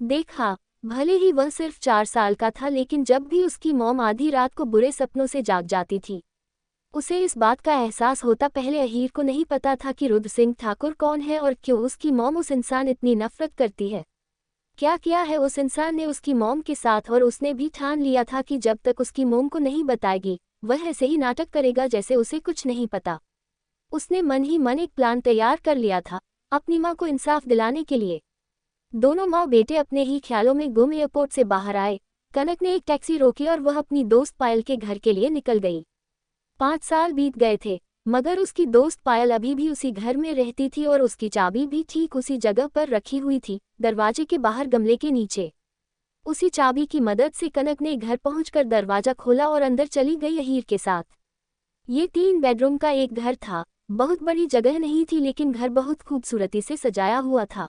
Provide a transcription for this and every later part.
देखा, भले ही वह सिर्फ 4 साल का था, लेकिन जब भी उसकी मॉम आधी रात को बुरे सपनों से जाग जाती थी, उसे इस बात का एहसास होता। पहले अहीर को नहीं पता था कि रुद्र सिंह ठाकुर कौन है और क्यों उसकी मॉम उस इंसान इतनी नफरत करती है। क्या किया है उस इंसान ने उसकी मॉम के साथ, और उसने भी ठान लिया था कि जब तक उसकी मॉम को नहीं बताएगी, वह ऐसे ही नाटक करेगा जैसे उसे कुछ नहीं पता। उसने मन ही मन एक प्लान तैयार कर लिया था, अपनी माँ को इंसाफ दिलाने के लिए। दोनों माँ बेटे अपने ही ख्यालों में गुम एयरपोर्ट से बाहर आए। कनक ने एक टैक्सी रोकी और वह अपनी दोस्त पायल के घर के लिए निकल गई। 5 साल बीत गए थे, मगर उसकी दोस्त पायल अभी भी उसी घर में रहती थी और उसकी चाबी भी ठीक उसी जगह पर रखी हुई थी, दरवाजे के बाहर गमले के नीचे। उसी चाबी की मदद से कनक ने घर पहुंचकर दरवाजा खोला और अंदर चली गई अहीर के साथ। ये 3 बेडरूम का एक घर था। बहुत बड़ी जगह नहीं थी, लेकिन घर बहुत खूबसूरती से सजाया हुआ था।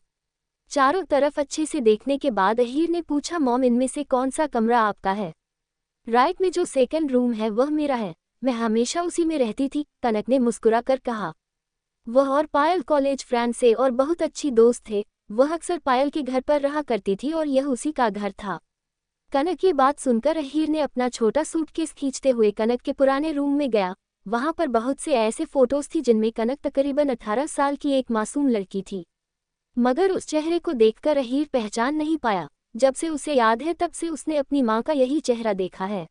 चारों तरफ अच्छे से देखने के बाद अहीर ने पूछा, मॉम, इनमें से कौन सा कमरा आपका है? राइट में जो सेकंड रूम है वह मेरा है, मैं हमेशा उसी में रहती थी, कनक ने मुस्कुराकर कहा। वह और पायल कॉलेज फ्रेंड से और बहुत अच्छी दोस्त थे। वह अक्सर पायल के घर पर रहा करती थी और यह उसी का घर था। कनक ये बात सुनकर अहीर ने अपना छोटा सूटकेस खींचते हुए कनक के पुराने रूम में गया। वहां पर बहुत से ऐसे फोटोज थी जिनमें कनक तकरीबन 18 साल की एक मासूम लड़की थी, मगर उस चेहरे को देखकर अहीर पहचान नहीं पाया। जब से उसे याद है तब से उसने अपनी माँ का यही चेहरा देखा है।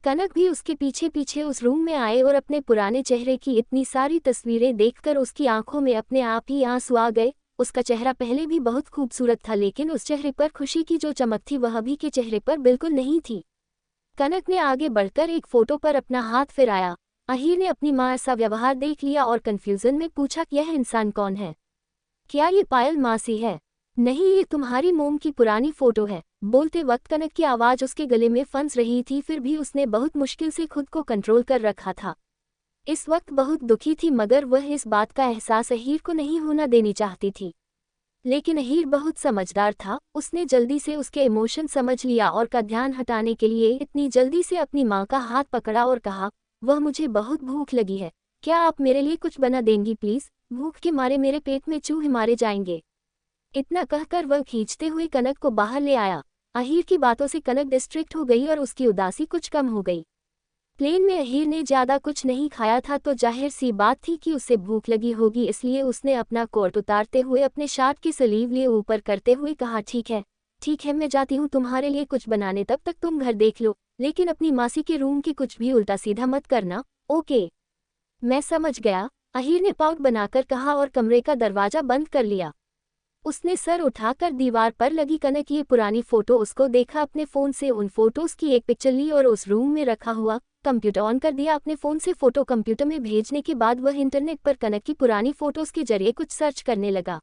कनक भी उसके पीछे पीछे उस रूम में आए और अपने पुराने चेहरे की इतनी सारी तस्वीरें देखकर उसकी आंखों में अपने आप ही आंसू आ गए। उसका चेहरा पहले भी बहुत खूबसूरत था, लेकिन उस चेहरे पर खुशी की जो चमक थी वह अभी के चेहरे पर बिल्कुल नहीं थी। कनक ने आगे बढ़कर एक फोटो पर अपना हाथ फिराया। अहीर ने अपनी माँ ऐसा व्यवहार देख लिया और कंफ्यूजन में पूछा, यह इंसान कौन है? क्या ये पायल मासी है? नहीं, ये तुम्हारी मोम की पुरानी फोटो है। बोलते वक्त कनक की आवाज उसके गले में फंस रही थी, फिर भी उसने बहुत मुश्किल से खुद को कंट्रोल कर रखा था। इस वक्त बहुत दुखी थी, मगर वह इस बात का एहसास अहीर को नहीं होना देनी चाहती थी। लेकिन अहीर बहुत समझदार था, उसने जल्दी से उसके इमोशन समझ लिया और का ध्यान हटाने के लिए इतनी जल्दी से अपनी माँ का हाथ पकड़ा और कहा, वह मुझे बहुत भूख लगी है, क्या आप मेरे लिए कुछ बना देंगी प्लीज? भूख के मारे मेरे पेट में चूहे मारे जाएंगे। इतना कहकर वह खींचते हुए कनक को बाहर ले आया। अहीर की बातों से कनक डिस्ट्रैक्ट हो गई और उसकी उदासी कुछ कम हो गई। प्लेन में अहीर ने ज्यादा कुछ नहीं खाया था, तो जाहिर सी बात थी कि उसे भूख लगी होगी, इसलिए उसने अपना कोट उतारते हुए अपने शर्ट की स्लीव लिए ऊपर करते हुए कहा, ठीक है, मैं जाती हूँ तुम्हारे लिए कुछ बनाने, तब तक तुम घर देख लो, लेकिन अपनी मासी के रूम के कुछ भी उल्टा सीधा मत करना, ओके? मैं समझ गया, अहीर ने पाउट बनाकर कहा और कमरे का दरवाजा बंद कर लिया। उसने सर उठाकर दीवार पर लगी कनक की पुरानी फोटो उसको देखा। अपने फोन से उन फोटोज की एक पिक्चर ली और उस रूम में रखा हुआ कंप्यूटर ऑन कर दिया। अपने फोन से फोटो कंप्यूटर में भेजने के बाद वह इंटरनेट पर कनक की पुरानी फोटोज के जरिए कुछ सर्च करने लगा।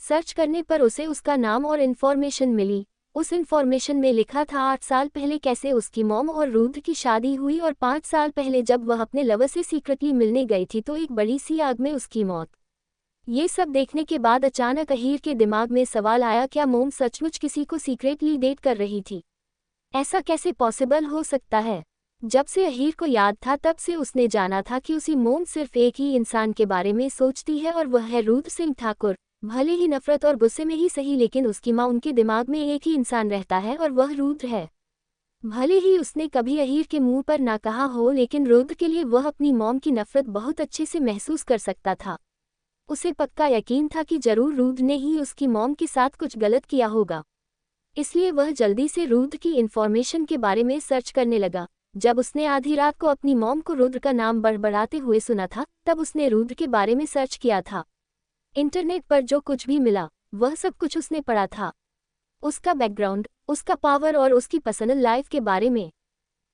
सर्च करने पर उसे उसका नाम और इन्फॉर्मेशन मिली। उस इन्फॉर्मेशन में लिखा था 8 साल पहले कैसे उसकी मॉम और रुद्र की शादी हुई, और 5 साल पहले जब वह अपने लवर से सीक्रेटली मिलने गई थी तो एक बड़ी सी आग में उसकी मौत। ये सब देखने के बाद अचानक अहीर के दिमाग में सवाल आया, क्या मोम सचमुच किसी को सीक्रेटली डेट कर रही थी? ऐसा कैसे पॉसिबल हो सकता है? जब से अहीर को याद था तब से उसने जाना था कि उसी मोम सिर्फ एक ही इंसान के बारे में सोचती है, और वह है रुद्र सिंह ठाकुर। भले ही नफरत और गुस्से में ही सही, लेकिन उसकी माँ उनके दिमाग में एक ही इंसान रहता है और वह रुद्र है। भले ही उसने कभी अहीर के मुंह पर ना कहा हो, लेकिन रुद्र के लिए वह अपनी मॉम की नफरत बहुत अच्छे से महसूस कर सकता था। उसे पक्का यकीन था कि जरूर रुद्र ने ही उसकी मॉम के साथ कुछ गलत किया होगा। इसलिए वह जल्दी से रुद्र की इन्फॉर्मेशन के बारे में सर्च करने लगा। जब उसने आधी रात को अपनी मॉम को रुद्र का नाम बड़बड़ाते हुए सुना था, तब उसने रुद्र के बारे में सर्च किया था। इंटरनेट पर जो कुछ भी मिला वह सब कुछ उसने पढ़ा था, उसका बैकग्राउंड, उसका पावर और उसकी पर्सनल लाइफ के बारे में।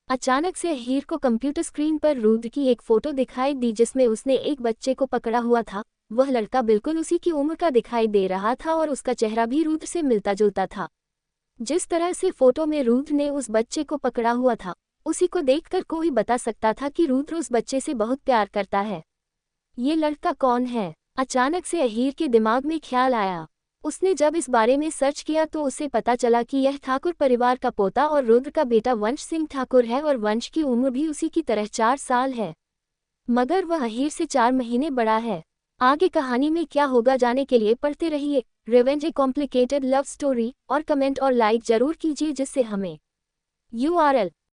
अचानक से अहीर को कंप्यूटर स्क्रीन पर रुद्र की एक फोटो दिखाई दी जिसमें उसने एक बच्चे को पकड़ा हुआ था। वह लड़का बिल्कुल उसी की उम्र का दिखाई दे रहा था और उसका चेहरा भी रुद्र से मिलता जुलता था। जिस तरह से फोटो में रुद्र ने उस बच्चे को पकड़ा हुआ था, उसी को देखकर कोई बता सकता था कि रुद्र उस बच्चे से बहुत प्यार करता है। ये लड़का कौन है? अचानक से अहीर के दिमाग में ख्याल आया। उसने जब इस बारे में सर्च किया तो उसे पता चला कि यह ठाकुर परिवार का पोता और रुद्र का बेटा वंश सिंह ठाकुर है, और वंश की उम्र भी उसी की तरह 4 साल है, मगर वह अहीर से 4 महीने बड़ा है। आगे कहानी में क्या होगा जाने के लिए पढ़ते रहिए। रिवेंज ए कॉम्प्लिकेटेड लव स्टोरी, और कमेंट और लाइक जरूर कीजिए जिससे हमें URL